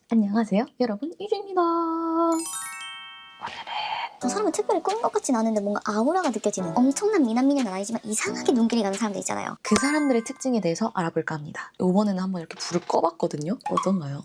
안녕하세요 여러분, 이주입니다. 저 사람은 특별히 꾸민 것 같진 않은데 뭔가 아우라가 느껴지는, 엄청난 미남 미녀는 아니지만 이상하게 눈길이 가는 사람들 있잖아요. 그 사람들의 특징에 대해서 알아볼까 합니다. 이번에는 한번 이렇게 불을 꺼봤거든요. 어떤가요?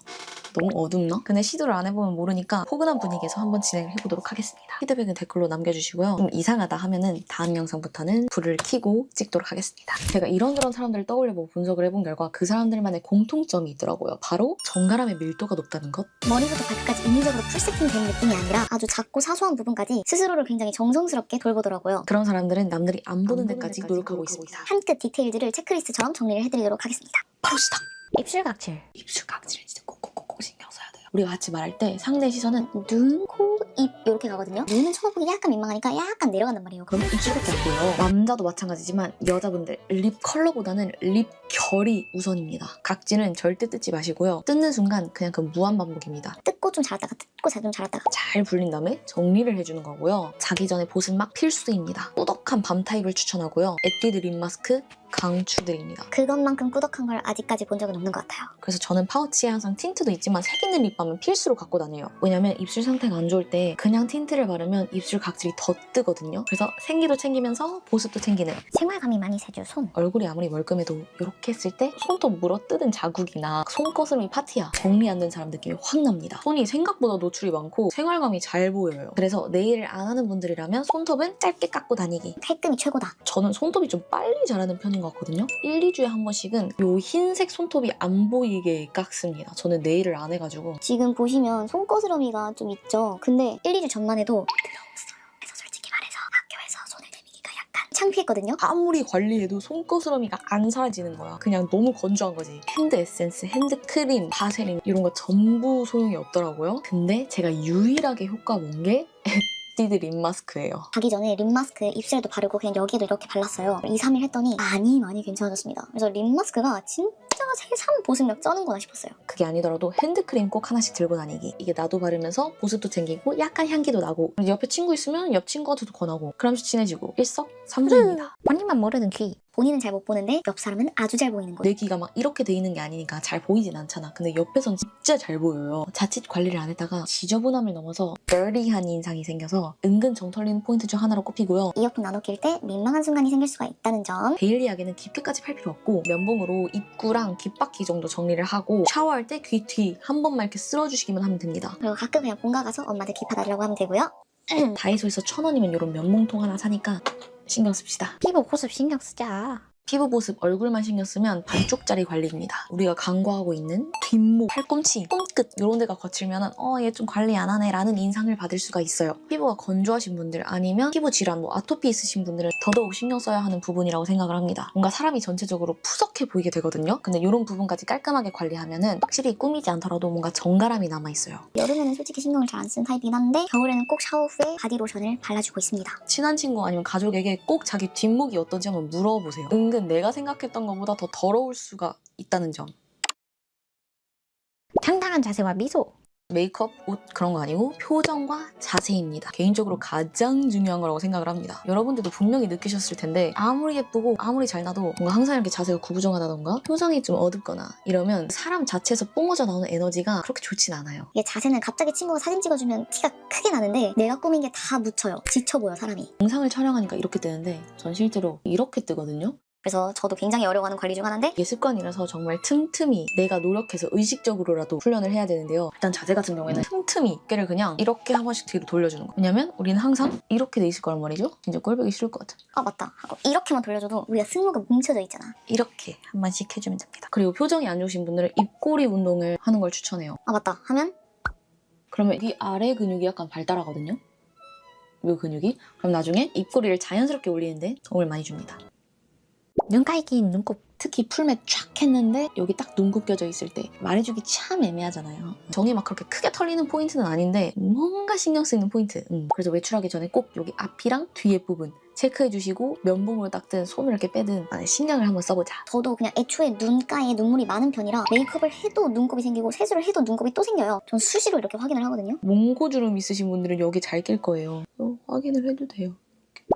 너무 어둡나? 근데 시도를 안 해보면 모르니까 포근한 분위기에서 한번 진행을 해보도록 하겠습니다. 피드백은 댓글로 남겨주시고요. 좀 이상하다 하면은 다음 영상부터는 불을 켜고 찍도록 하겠습니다. 제가 이런저런 사람들을 떠올려보고 분석을 해본 결과 그 사람들만의 공통점이 있더라고요. 바로 정갈함의 밀도가 높다는 것. 머리부터 발끝까지 인위적으로 풀 세팅된 느낌이 아니라 아주 작고 사소한 부분까지 스스로를 굉장히 정성스럽게 돌보더라고요. 그런 사람들은 남들이 안 보는 데까지 노력하고 있습니다. 한 끗 디테일들을 체크리스트처럼 정리를 해드리도록 하겠습니다. 바로 시작! 입술 각질. 입술 각질은 진짜 꼭꼭꼭 신경 써야 돼요. 우리가 같이 말할 때 상대의 시선은 눈, 코, 입 이렇게 가거든요. 눈은 쳐다보기 약간 민망하니까 약간 내려간단 말이에요. 그럼 입술밖에 안 보여요. 남자도 마찬가지지만 여자분들 립 컬러보다는 립 결이 우선입니다. 각질은 절대 뜯지 마시고요. 뜯는 순간 그냥 그 무한반복입니다. 뜯고 좀 자랐다가 뜯고 좀 자랐다가. 잘 불린 다음에 정리를 해주는 거고요. 자기 전에 보습막 필수입니다. 꾸덕한 밤 타입을 추천하고요. 에뛰드 립 마스크 강추드립니다. 그것만큼 꾸덕한 걸 아직까지 본 적은 없는 것 같아요. 그래서 저는 파우치에 항상 틴트도 있지만 색 있는 립밤은 필수로 갖고 다녀요. 왜냐면 입술 상태가 안 좋을 때 그냥 틴트를 바르면 입술 각질이 더 뜨거든요. 그래서 생기도 챙기면서 보습도 챙기는, 생활감이 많이 새줄 손. 얼굴이 아무리 멀끔해도 이렇게 했을 때 손톱 물어뜯은 자국이나 손거스름이 파티야, 정리 안 된 사람 느낌이 확 납니다. 손이 생각보다 노출이 많고 생활감이 잘 보여요. 그래서 네일을 안 하는 분들이라면 손톱은 짧게 깎고 다니기. 깔끔이 최고다. 저는 손톱이 좀 빨리 자라는 편인 것 같거든요. 1, 2주에 한 번씩은 요 흰색 손톱이 안 보이게 깎습니다. 저는 네일을 안 해가지고. 지금 보시면 손거스러미가 좀 있죠. 근데 1, 2주 전만 해도 들어없어요. 그래서 솔직히 말해서 학교에서 손을 내미기가 약간 창피했거든요. 아무리 관리해도 손거스러미가 안 사라지는 거야. 그냥 너무 건조한 거지. 핸드 에센스, 핸드 크림, 바세린 이런 거 전부 소용이 없더라고요. 근데 제가 유일하게 효과 본 게 에뛰드 립 마스크예요. 자기 전에 립 마스크에 입술에도 바르고 그냥 여기에도 이렇게 발랐어요. 2, 3일 했더니 많이 괜찮아졌습니다. 그래서 립 마스크가 진짜 새삼 보습력 쩌는구나 싶었어요. 그게 아니더라도 핸드크림 꼭 하나씩 들고 다니기. 이게 나도 바르면서 보습도 챙기고 약간 향기도 나고, 옆에 친구 있으면 옆 친구한테도 권하고, 그러면서 친해지고 일석삼조입니다. 본인만 모르는 귀. 본인은 잘 못 보는데 옆 사람은 아주 잘 보이는 거예요. 내 귀가 막 이렇게 돼 있는 게 아니니까 잘 보이진 않잖아. 근데 옆에선 진짜 잘 보여요. 자칫 관리를 안 했다가 지저분함을 넘어서 dirty한 인상이 생겨서 은근 정 털리는 포인트 중 하나로 꼽히고요. 이어폰 나눠 낄 때 민망한 순간이 생길 수가 있다는 점. 데일리하게는 깊게까지 팔 필요 없고 면봉으로 입구랑 귓바퀴 정도 정리를 하고 샤워할 때 귀 뒤 한 번만 이렇게 쓸어주시기만 하면 됩니다. 그리고 가끔 그냥 본가 가서 엄마한테 귀 파달라고 하면 되고요. 다이소에서 1,000원이면 이런 면봉통 하나 사니까 신경 씁시다. 피부 보습 신경 쓰자. 피부 보습 얼굴만 신경 쓰면 반쪽짜리 관리입니다. 우리가 간과하고 있는 뒷목, 팔꿈치, 손끝 이런 데가 거칠면 얘 좀 관리 안 하네 라는 인상을 받을 수가 있어요. 피부가 건조하신 분들 아니면 피부 질환, 아토피 있으신 분들은 더더욱 신경 써야 하는 부분이라고 생각을 합니다. 뭔가 사람이 전체적으로 푸석해 보이게 되거든요. 근데 이런 부분까지 깔끔하게 관리하면 확실히 꾸미지 않더라도 뭔가 정갈함이 남아있어요. 여름에는 솔직히 신경을 잘 안 쓰는 타입이긴 한데 겨울에는 꼭 샤워 후에 바디로션을 발라주고 있습니다. 친한 친구 아니면 가족에게 꼭 자기 뒷목이 어떤지 한번 물어보세요. 은근 내가 생각했던 것보다 더 더러울 수가 있다는 점. 당당한 자세와 미소. 메이크업, 옷 그런 거 아니고 표정과 자세입니다. 개인적으로 가장 중요한 거라고 생각을 합니다. 여러분들도 분명히 느끼셨을 텐데 아무리 예쁘고 아무리 잘 나도 뭔가 항상 이렇게 자세가 구부정하다던가 표정이 좀 어둡거나 이러면 사람 자체에서 뿜어져 나오는 에너지가 그렇게 좋진 않아요. 이게 자세는 갑자기 친구가 사진 찍어주면 티가 크게 나는데 내가 꾸민 게 다 묻혀요. 지쳐 보여 사람이. 영상을 촬영하니까 이렇게 뜨는데 전 실제로 이렇게 뜨거든요. 그래서 저도 굉장히 어려워하는 관리 중 하나인데 이게 습관이라서 정말 틈틈이 내가 노력해서 의식적으로라도 훈련을 해야 되는데요. 일단 자세 같은 경우에는 틈틈이 어깨를 그냥 이렇게 한 번씩 뒤로 돌려주는 거. 왜냐면 우리는 항상 이렇게 돼 있을 거란 말이죠. 진짜 꼴보기 싫을 것 같아. 아 맞다 하고 이렇게만 돌려줘도 우리가 승모가 뭉쳐져 있잖아. 이렇게 한 번씩 해주면 됩니다. 그리고 표정이 안 좋으신 분들은 입꼬리 운동을 하는 걸 추천해요. 아 맞다 하면 그러면 이 아래 근육이 약간 발달하거든요. 이 근육이. 그럼 나중에 입꼬리를 자연스럽게 올리는데 도움을 많이 줍니다. 눈 감기, 눈곱. 특히 풀매 쫙 했는데 여기 딱 눈 굽겨져 있을 때 말해주기 참 애매하잖아요. 정이 막 그렇게 크게 털리는 포인트는 아닌데 뭔가 신경 쓰이는 포인트. 그래서 외출하기 전에 꼭 여기 앞이랑 뒤에 부분 체크해주시고 면봉으로 닦든 손을 이렇게 빼든 신경을 한번 써보자. 저도 그냥 애초에 눈가에 눈물이 많은 편이라 메이크업을 해도 눈곱이 생기고 세수를 해도 눈곱이 또 생겨요. 전 수시로 이렇게 확인을 하거든요. 몽고주름 있으신 분들은 여기 잘 낄 거예요. 확인을 해도 돼요.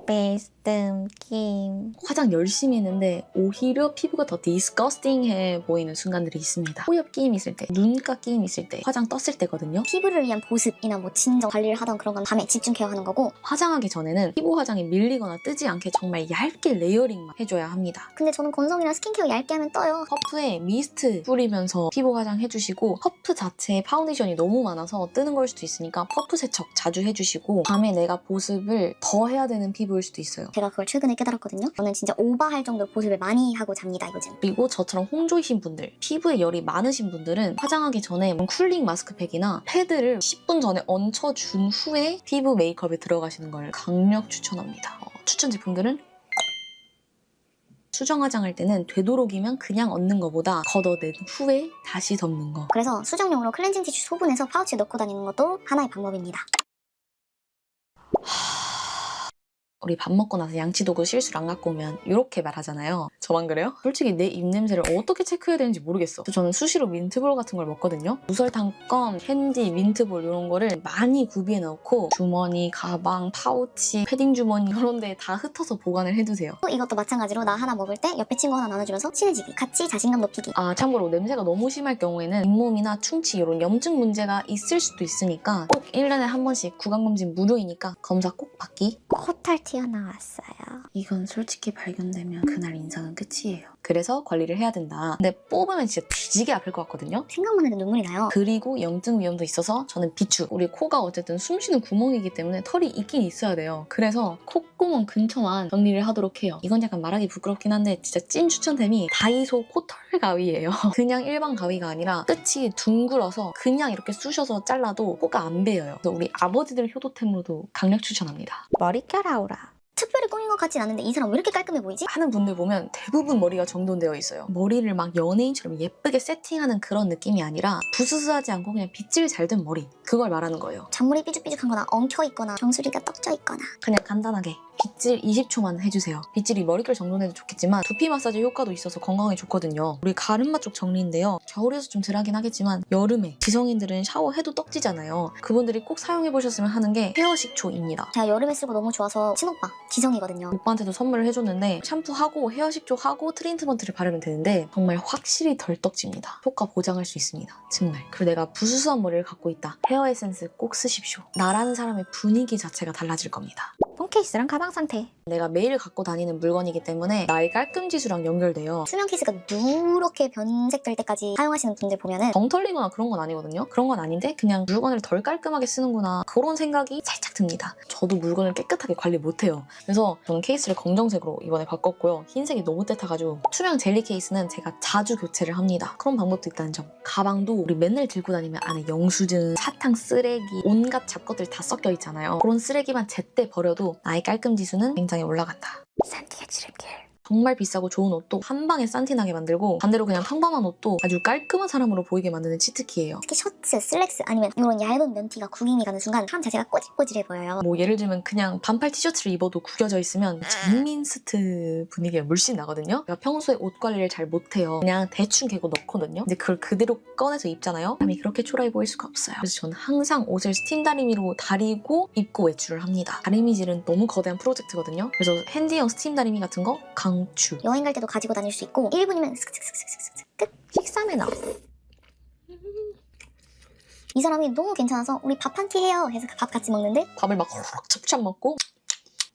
베이스 느낌. 화장 열심히 했는데 오히려 피부가 더 디스커스팅해 보이는 순간들이 있습니다. 호엽 끼임 있을 때, 눈가 끼임 있을 때, 화장 떴을 때거든요. 피부를 위한 보습이나 뭐 진정 관리를 하던 그런 건 밤에 집중 케어하는 거고, 화장하기 전에는 피부 화장이 밀리거나 뜨지 않게 정말 얇게 레이어링만 해줘야 합니다. 근데 저는 건성이랑 스킨케어 얇게 하면 떠요. 퍼프에 미스트 뿌리면서 피부 화장 해주시고, 퍼프 자체에 파운데이션이 너무 많아서 뜨는 걸 수도 있으니까 퍼프 세척 자주 해주시고, 밤에 내가 보습을 더 해야 되는 피부일 수도 있어요. 제가 그걸 최근에 깨달았거든요. 저는 진짜 오버할 정도로 보습을 많이 하고 잡니다, 요즘. 그리고 저처럼 홍조이신 분들, 피부에 열이 많으신 분들은 화장하기 전에 쿨링 마스크팩이나 패드를 10분 전에 얹혀준 후에 피부 메이크업에 들어가시는 걸 강력 추천합니다. 추천 제품들은 수정 화장할 때는 되도록이면 그냥 얹는 것보다 걷어낸 후에 다시 덮는 거. 그래서 수정용으로 클렌징 티슈 소분해서 파우치에 넣고 다니는 것도 하나의 방법입니다. 우리 밥 먹고 나서 양치도구 실수로 안 갖고 오면 이렇게 말하잖아요. 저만 그래요? 솔직히 내 입냄새를 어떻게 체크해야 되는지 모르겠어. 저는 수시로 민트볼 같은 걸 먹거든요. 무설탕껌, 캔디, 민트볼 이런 거를 많이 구비해 넣고 주머니, 가방, 파우치, 패딩 주머니 이런 데에 다 흩어서 보관을 해두세요. 또 이것도 마찬가지로 나 하나 먹을 때 옆에 친구 하나 나눠주면서 친해지기, 같이 자신감 높이기. 참고로 냄새가 너무 심할 경우에는 잇몸이나 충치 이런 염증 문제가 있을 수도 있으니까 꼭 1년에 한 번씩 구강검진 무료이니까 검사 꼭 받기. 코털 튀어나왔어요. 이건 솔직히 발견되면 그날 인상은 끝이에요. 그래서 관리를 해야 된다. 근데 뽑으면 진짜 뒤지게 아플 것 같거든요. 생각만 해도 눈물이 나요. 그리고 염증 위험도 있어서 저는 비추. 우리 코가 어쨌든 숨 쉬는 구멍이기 때문에 털이 있긴 있어야 돼요. 그래서 콧구멍 근처만 정리를 하도록 해요. 이건 약간 말하기 부끄럽긴 한데 진짜 찐 추천템이 다이소 코털 가위예요. 그냥 일반 가위가 아니라 끝이 둥글어서 그냥 이렇게 쑤셔서 잘라도 코가 안 베여요. 그래서 우리 아버지들 효도템으로도 강력 추천합니다. 머릿결 아우라. 특별히 꾸민 것 같진 않은데 이 사람 왜 이렇게 깔끔해 보이지? 하는 분들 보면 대부분 머리가 정돈되어 있어요. 머리를 막 연예인처럼 예쁘게 세팅하는 그런 느낌이 아니라 부스스하지 않고 그냥 빗질 잘 된 머리. 그걸 말하는 거예요. 잔머리 삐죽삐죽한 거나 엉켜있거나 정수리가 떡져 있거나. 그냥 간단하게 빗질 20초만 해주세요. 빗질이 머릿결 정돈에도 좋겠지만 두피 마사지 효과도 있어서 건강에 좋거든요. 우리 가르마 쪽 정리인데요. 겨울에서 좀 덜하긴 하겠지만 여름에 지성인들은 샤워해도 떡지잖아요. 그분들이 꼭 사용해보셨으면 하는 게 헤어 식초입니다. 제가 여름에 쓰고 너무 좋아서 친오빠, 지성이거든요. 오빠한테도 선물을 해줬는데 샴푸하고 헤어 식초하고 트리트먼트를 바르면 되는데 정말 확실히 덜 떡집니다. 효과 보장할 수 있습니다. 정말. 그리고 내가 부수수한 머리를 갖고 있다. 헤어 에센스 꼭 쓰십시오. 나라는 사람의 분위기 자체가 달라질 겁니다. 폰케이스랑 가방 상태. 내가 매일 갖고 다니는 물건이기 때문에 나의 깔끔 지수랑 연결돼요. 수면 케이스가 누렇게 변색될 때까지 사용하시는 분들 보면은 정 털리거나 그런 건 아니거든요. 그런 건 아닌데 그냥 물건을 덜 깔끔하게 쓰는구나 그런 생각이 살짝 듭니다. 저도 물건을 깨끗하게 관리 못해요. 그래서 저는 케이스를 검정색으로 이번에 바꿨고요. 흰색이 너무 떼타가지고 투명 젤리 케이스는 제가 자주 교체를 합니다. 그런 방법도 있다는 점. 가방도 우리 맨날 들고 다니면 안에 영수증, 사탕, 쓰레기 온갖 잡것들 다 섞여 있잖아요. 그런 쓰레기만 제때 버려도 나의 깔끔 지수는 굉장히 올라간다. 산티가 지름길. 정말 비싸고 좋은 옷도 한 방에 산티나게 만들고 반대로 그냥 평범한 옷도 아주 깔끔한 사람으로 보이게 만드는 치트키예요. 특히 셔츠, 슬랙스 아니면 이런 얇은 면티가 구김이 가는 순간 사람 자체가 꼬질꼬질해 보여요. 뭐 예를 들면 그냥 반팔 티셔츠를 입어도 구겨져 있으면 젠민스트 분위기가 물씬 나거든요. 제가 평소에 옷 관리를 잘 못해요. 그냥 대충 개고 넣거든요. 근데 그걸 그대로 꺼내서 입잖아요. 사람이 그렇게 초라해 보일 수가 없어요. 그래서 저는 항상 옷을 스팀 다리미로 다리고 입고 외출을 합니다. 다리미질은 너무 거대한 프로젝트거든요. 그래서 핸디형 스팀 다리미 같은 거 강추. 여행 갈 때도 가지고 다닐 수 있고 1분이면 슥슥슥슥슥슥 끝. 식사 매너. 이 사람이 너무 괜찮아서 우리 밥 한 끼 해요 해서 밥 같이 먹는데 밥을 막 호로록 찹찹 먹고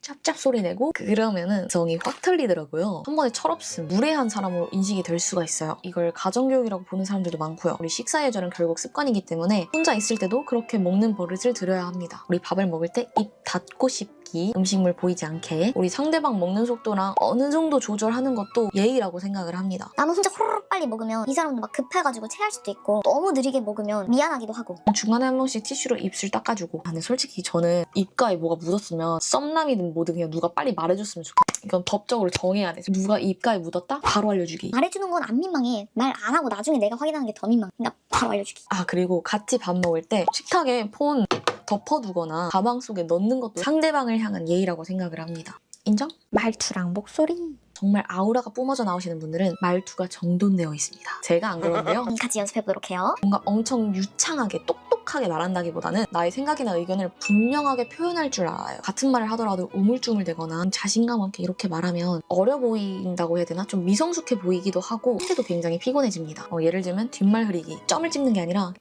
짭짭 소리 내고 그러면은 정이 확 틀리더라고요. 한 번에 철없음, 무례한 사람으로 인식이 될 수가 있어요. 이걸 가정교육이라고 보는 사람들도 많고요. 우리 식사 예절은 결국 습관이기 때문에 혼자 있을 때도 그렇게 먹는 버릇을 들여야 합니다. 우리 밥을 먹을 때 입 닫고 씹기, 음식물 보이지 않게 우리 상대방 먹는 속도랑 어느 정도 조절하는 것도 예의라고 생각을 합니다. 나는 혼자 호로록 빨리 먹으면 이 사람도 막 급해가지고 체할 수도 있고 너무 느리게 먹으면 미안하기도 하고 중간에 한 번씩 티슈로 입술 닦아주고. 근데 솔직히 저는 입가에 뭐가 묻었으면 썸남이든 뭐든 그냥 누가 빨리 말해줬으면 좋겠어. 이건 법적으로 정해야 돼. 누가 입가에 묻었다? 바로 알려주기. 말해주는 건 안 민망해. 말 안 하고 나중에 내가 확인하는 게 더 민망해. 그러니까 바로 알려주기. 그리고 같이 밥 먹을 때 식탁에 폰 덮어두거나 가방 속에 넣는 것도 상대방을 향한 예의라고 생각을 합니다. 인정? 말투랑 목소리. 정말 아우라가 뿜어져 나오시는 분들은 말투가 정돈되어 있습니다. 제가 안 그런데요. 같이 연습해보도록 해요. 뭔가 엄청 유창하게 똑똑하게 명확하게 말한다기보다는 나의 생각이나 의견을 분명하게 표현할 줄 알아요. 같은 말을 하더라도 우물쭈물대거나 자신감 없게 이렇게 말하면 어려 보인다고 해야 되나? 좀 미성숙해 보이기도 하고 상대도 굉장히 피곤해집니다. 예를 들면 뒷말 흐리기, 점을 찍는 게 아니라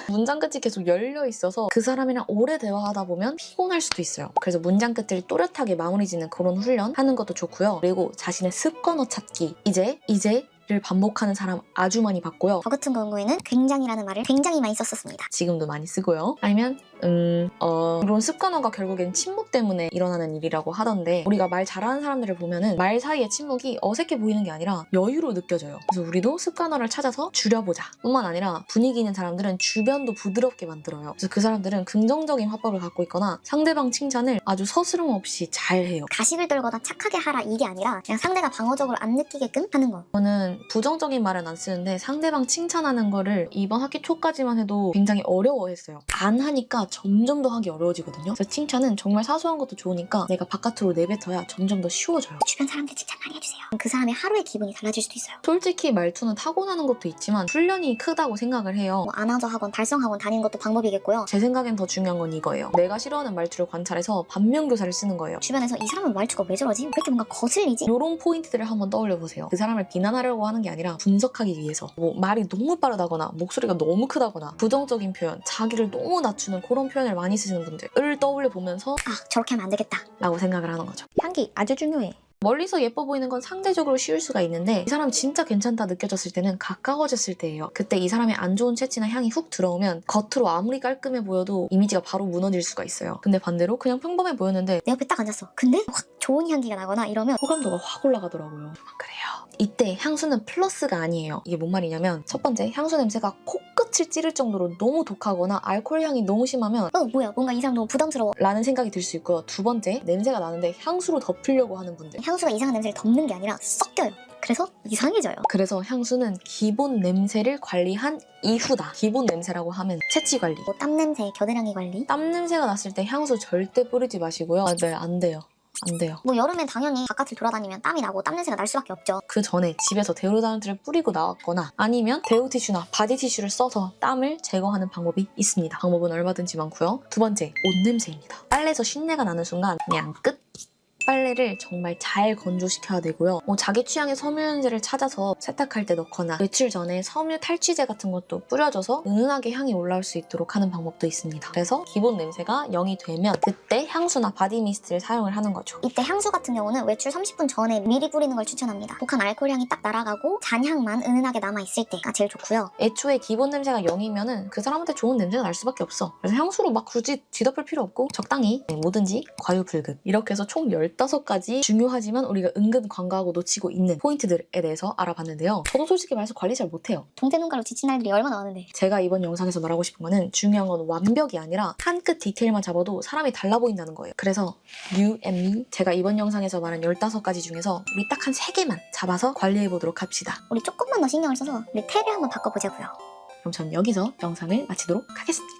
문장 끝이 계속 열려 있어서 그 사람이랑 오래 대화하다 보면 피곤할 수도 있어요. 그래서 문장 끝을 또렷하게 마무리 짓는 그런 훈련 하는 것도 좋고요. 그리고 자신의 습관어 찾기, 이제를 반복하는 사람 아주 많이 봤고요. 저 같은 경우에는 굉장히라는 말을 굉장히 많이 썼었습니다. 지금도 많이 쓰고요. 아니면 이런 습관어가 결국엔 침묵 때문에 일어나는 일이라고 하던데, 우리가 말 잘하는 사람들을 보면은 말 사이의 침묵이 어색해 보이는 게 아니라 여유로 느껴져요. 그래서 우리도 습관어를 찾아서 줄여보자. 뿐만 아니라 분위기 있는 사람들은 주변도 부드럽게 만들어요. 그래서 그 사람들은 긍정적인 화법을 갖고 있거나 상대방 칭찬을 아주 서스럼 없이 잘해요. 가식을 떨거나 착하게 하라 이게 아니라 그냥 상대가 방어적으로 안 느끼게끔 하는 거. 저는 부정적인 말은 안 쓰는데 상대방 칭찬하는 거를 이번 학기 초까지만 해도 굉장히 어려워했어요. 안 하니까 점점 더 하기 어려워지거든요. 그래서 칭찬은 정말 사소한 것도 좋으니까 내가 바깥으로 내뱉어야 점점 더 쉬워져요. 주변 사람들 칭찬 많이 해주세요. 그 사람의 하루의 기분이 달라질 수도 있어요. 솔직히 말투는 타고나는 것도 있지만 훈련이 크다고 생각을 해요. 뭐 아나운서 학원, 발성 학원 다니는 것도 방법이겠고요. 제 생각엔 더 중요한 건 이거예요. 내가 싫어하는 말투를 관찰해서 반면교사를 쓰는 거예요. 주변에서 이 사람은 말투가 왜 저러지? 왜 이렇게 뭔가 거슬리지? 이런 포인트들을 한번 떠올려보세요. 그 사람을 비난하려고 하는 게 아니라 분석하기 위해서. 말이 너무 빠르다거나 목소리가 너무 크다거나 부정적인 표현, 자기를 너무 낮추는 그런 표현을 많이 쓰시는 분들을 떠올려보면서 저렇게 하면 안 되겠다. 라고 생각을 하는 거죠. 향기 아주 중요해. 멀리서 예뻐 보이는 건 상대적으로 쉬울 수가 있는데 이 사람 진짜 괜찮다 느껴졌을 때는 가까워졌을 때예요. 그때 이 사람의 안 좋은 채취나 향이 훅 들어오면 겉으로 아무리 깔끔해 보여도 이미지가 바로 무너질 수가 있어요. 근데 반대로 그냥 평범해 보였는데 내 옆에 딱 앉았어. 근데 확 좋은 향기가 나거나 이러면 호감도가 확 올라가더라고요. 그래요. 이때 향수는 플러스가 아니에요. 이게 뭔 말이냐면 첫 번째, 향수 냄새가 코끝을 찌를 정도로 너무 독하거나 알코올 향이 너무 심하면 뭐야 뭔가 이 사람 너무 부담스러워. 라는 생각이 들 수 있고요. 두 번째, 냄새가 나는데 향수로 덮으려고 하는 분들. 향수가 이상한 냄새를 덮는 게 아니라 섞여요. 그래서 이상해져요. 그래서 향수는 기본 냄새를 관리한 이후다. 기본 냄새라고 하면 채취 관리. 뭐 땀 냄새, 겨드랑이 관리. 땀 냄새가 났을 때 향수 절대 뿌리지 마시고요. 네, 안 돼요. 안 돼요. 뭐 여름엔 당연히 바깥을 돌아다니면 땀이 나고 땀 냄새가 날 수밖에 없죠. 그 전에 집에서 데오드란트를 뿌리고 나왔거나 아니면 데오 티슈나 바디 티슈를 써서 땀을 제거하는 방법이 있습니다. 방법은 얼마든지 많고요. 두 번째, 옷 냄새입니다. 빨래에서 신내가 나는 순간 그냥 끝! 빨래를 정말 잘 건조시켜야 되고요. 자기 취향의 섬유유연제를 찾아서 세탁할 때 넣거나 외출 전에 섬유 탈취제 같은 것도 뿌려줘서 은은하게 향이 올라올 수 있도록 하는 방법도 있습니다. 그래서 기본 냄새가 0이 되면 그때 향수나 바디 미스트를 사용을 하는 거죠. 이때 향수 같은 경우는 외출 30분 전에 미리 뿌리는 걸 추천합니다. 독한 알코올 향이 딱 날아가고 잔향만 은은하게 남아있을 때가 제일 좋고요. 애초에 기본 냄새가 0이면은 그 사람한테 좋은 냄새가 날 수밖에 없어. 그래서 향수로 막 굳이 뒤덮을 필요 없고 적당히 뭐든지 과유불급 이렇게 해서 총 15가지 중요하지만 우리가 은근 간과하고 놓치고 있는 포인트들에 대해서 알아봤는데요. 저도 솔직히 말해서 관리 잘 못해요. 동태눈가로 지친 날들이 얼마나 많은데. 제가 이번 영상에서 말하고 싶은 거는 중요한 건 완벽이 아니라 한 끗 디테일만 잡아도 사람이 달라 보인다는 거예요. 그래서 You and me, 제가 이번 영상에서 말한 15가지 중에서 우리 딱 한 3개만 잡아서 관리해보도록 합시다. 우리 조금만 더 신경을 써서 우리 태를 한번 바꿔보자고요. 그럼 전 여기서 영상을 마치도록 하겠습니다.